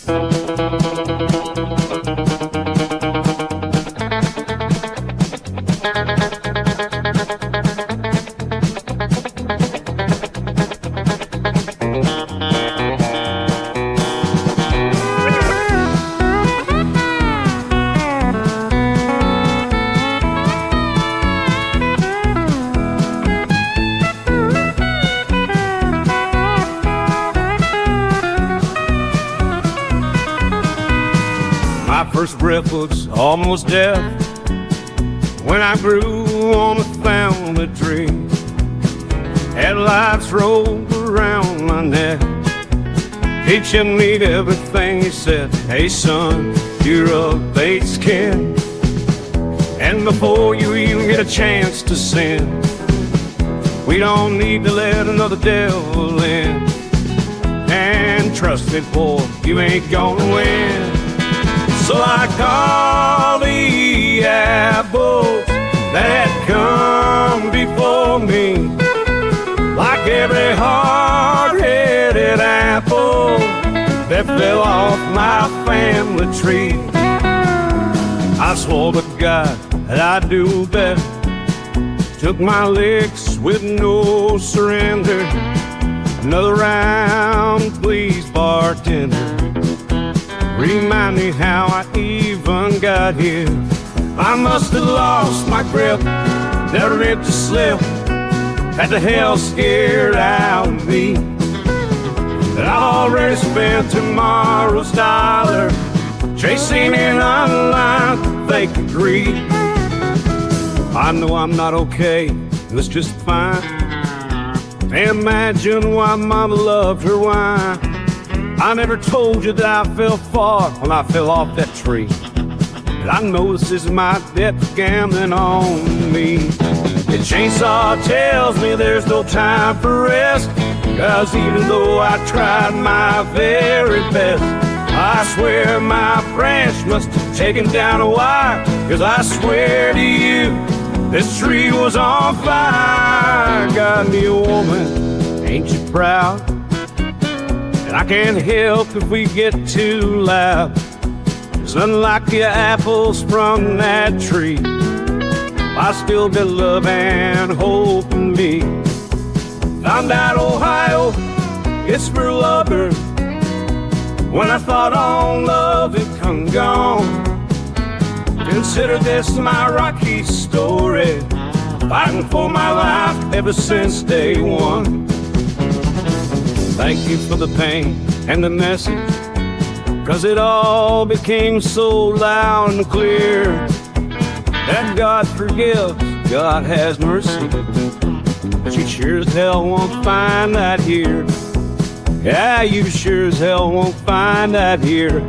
My first breath was almost death when I grew on a family tree. Headlights rolled around my neck, teaching me everything he said. Hey son, you're a Bates kid, and before you even get a chance to sin, we don't need to let another devil in. And trust me, boy, you ain't gonna win. So I call the apples that had come before me, like every hard-headed apple that fell off my family tree. I swore to God that I'd do better, took my licks with no surrender. Another round, please, bartender. Remind me how I even got here. I must have lost my grip, never meant to slip, had the hell scared out of me. That I already spent tomorrow's dollar chasing an online fake greed. I know I'm not okay, it's just fine. Imagine why Mama loved her wine. I never told you that I fell far when I fell off that tree. But I know this is my debt for gambling on me. The chainsaw tells me there's no time for rest, 'cause even though I tried my very best, I swear my branch must have taken down a wire. 'Cause I swear to you, this tree was on fire. Got me a woman, ain't you proud? And I can't help if we get too loud, 'cause unlike the apples from that tree, I still got love and hope in me. Found out Ohio, it's for lovers, when I thought all love had come gone. Consider this my rocky story, fighting for my life ever since day one. Thank you for the pain and the message, 'cause it all became so loud and clear that God forgives, God has mercy, but you sure as hell won't find that here. Yeah, you sure as hell won't find that here.